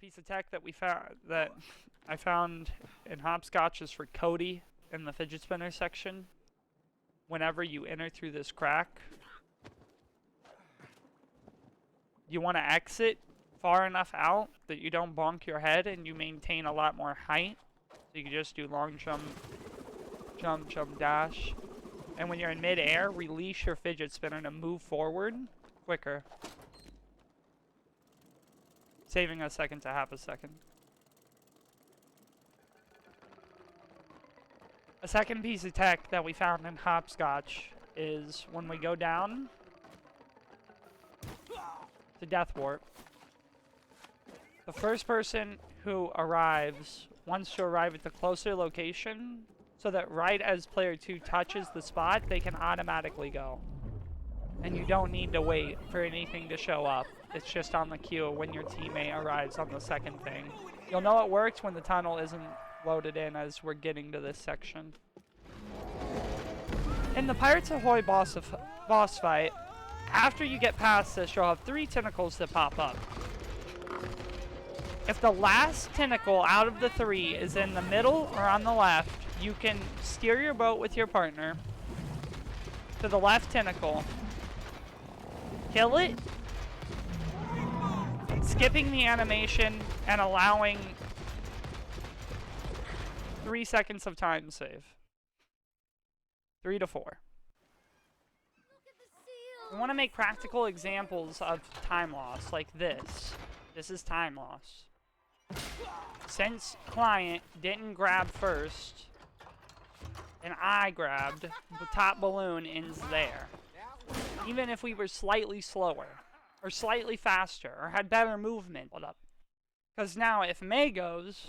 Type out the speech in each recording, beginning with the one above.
piece of tech that I found in hopscotch is for Cody in the fidget spinner section. Whenever you enter through this crack, you want to exit far enough out that you don't bonk your head and you maintain a lot more height. So you can just do long jump, jump, jump, dash. And when you're in mid-air, release your fidget spinner to move forward quicker. Saving a second to half a second. A second piece of tech that we found in hopscotch is when we go down to Death Warp, the first person who arrives wants to arrive at the closer location so that right as player 2 touches the spot, they can automatically go. And you don't need to wait for anything to show up. It's just on the queue when your teammate arrives on the second thing. You'll know it works when the tunnel isn't loaded in as we're getting to this section. In the Pirates Ahoy boss fight, after you get past this, you'll have 3 tentacles that pop up. If the last tentacle out of the 3 is in the middle or on the left, you can steer your boat with your partner to the left tentacle, kill it, skipping the animation and allowing 3 seconds of time save. 3 to 4. We want to make practical examples of time loss like this. This is time loss. Since client didn't grab first, and I grabbed, the top balloon ends there. Even if we were slightly slower, or slightly faster, or had better movement. Hold up. Because now if May goes,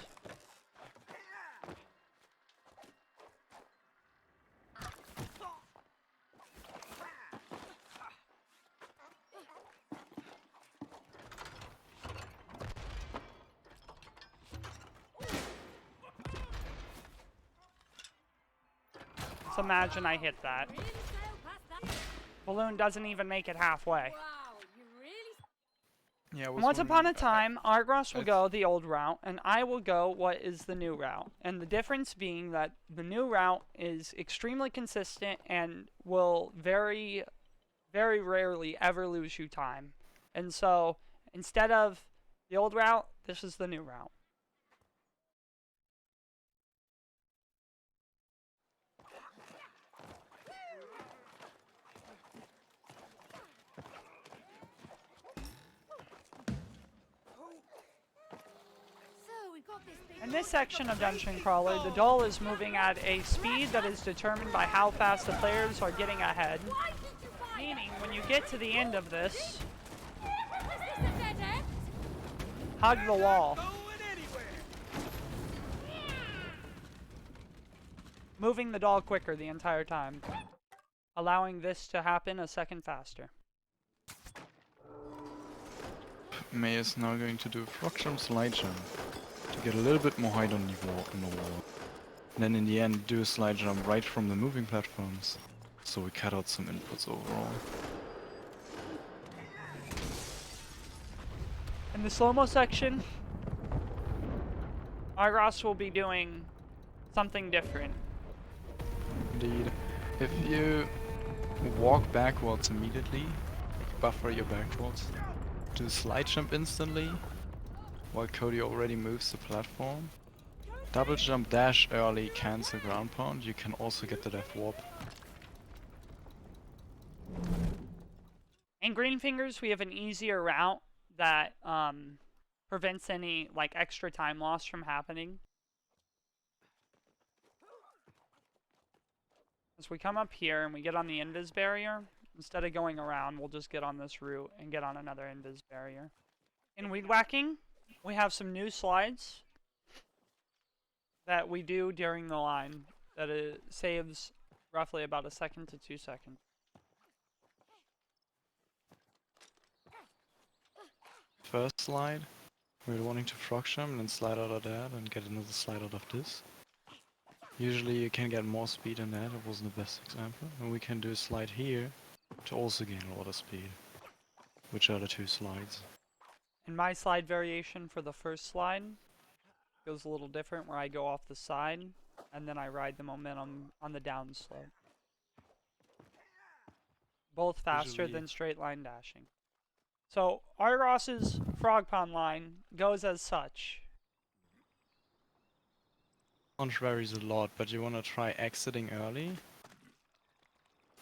let's imagine I hit that. Balloon doesn't even make it halfway. Yeah, Once upon a time, Argos will go the old route, and I will go what is the new route. And the difference being that the new route is extremely consistent and will very, very rarely ever lose you time. And so, instead of the old route, this is the new route. In this section of Dungeon Crawler, the doll is moving at a speed that is determined by how fast the players are getting ahead. Meaning, when you get to the end of this, hug the wall. Moving the doll quicker the entire time, allowing this to happen a second faster. May is now going to do a frog jump slide jump to get a little bit more height on the wall. And then in the end do a slide jump right from the moving platforms. So we cut out some inputs overall. In the slow-mo section, Argos will be doing something different. Indeed. If you walk backwards immediately, buffer your backwards, do a slide jump instantly, while Cody already moves the platform. Double jump dash early, cancel ground pound, you can also get the death warp. In Green Fingers, we have an easier route that prevents any like extra time loss from happening. As we come up here and we get on the invis barrier, instead of going around, we'll just get on this route and get on another invis barrier. In Weed Whacking, we have some new slides that we do during the line that it saves roughly about 1 second to 2 seconds. First slide, we're wanting to frog jump and then slide out of that and get another slide out of this. Usually you can get more speed than that, it wasn't the best example. And we can do a slide here to also gain a lot of speed, which are the 2 slides. And my slide variation for the first slide goes a little different, where I go off the side and then I ride the momentum on the down slope. Both faster Usually- than straight line dashing. So Argos's frog pond line goes as such. Launch varies a lot, but you want to try exiting early.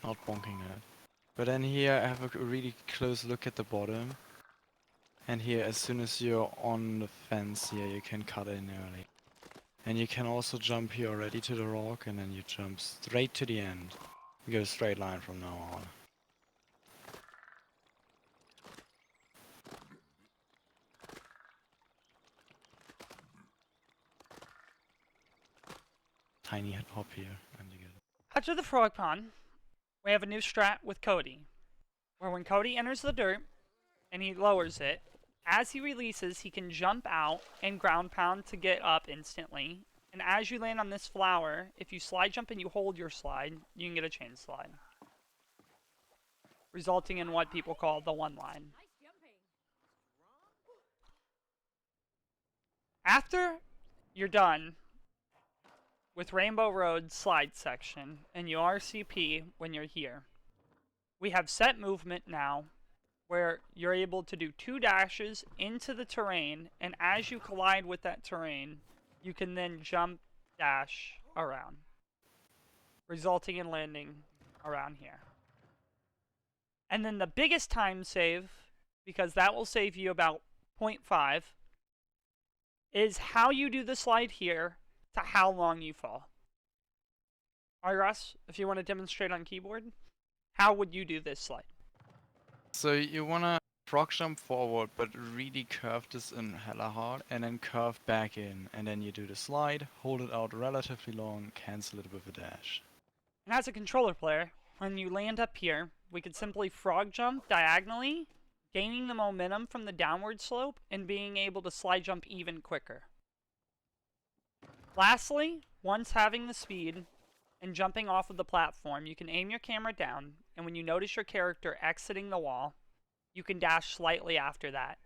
Not bonking that. But then here I have a really close look at the bottom. And here, as soon as you're on the fence here, you can cut in early. And you can also jump here already to the rock, and then you jump straight to the end. You go straight line from now on. Tiny head hop here, and you get it. After the frog pond, we have a new strat with Cody, where when Cody enters the dirt and he lowers it, as he releases, he can jump out and ground pound to get up instantly. And as you land on this flower, if you slide jump and you hold your slide, you can get a chain slide, resulting in what people call the one line. After you're done with Rainbow Road slide section and you RCP when you're here, we have set movement now, where you're able to do 2 dashes into the terrain, and as you collide with that terrain, you can then jump dash around, resulting in landing around here. And then the biggest time save, because that will save you about 0.5, is how you do the slide here to how long you fall. Alright, Russ, if you want to demonstrate on keyboard, how would you do this slide? So you wanna frog jump forward, but really curve this in hella hard, and then curve back in, and then you do the slide, hold it out relatively long, cancel it with a dash. And as a controller player, when you land up here, we could simply frog jump diagonally, gaining the momentum from the downward slope and being able to slide jump even quicker. Lastly, once having the speed and jumping off of the platform, you can aim your camera down, and when you notice your character exiting the wall, you can dash slightly after that.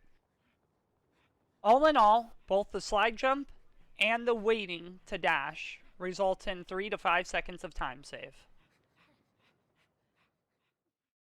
All in all, both the slide jump and the waiting to dash result in 3 to 5 seconds of time save.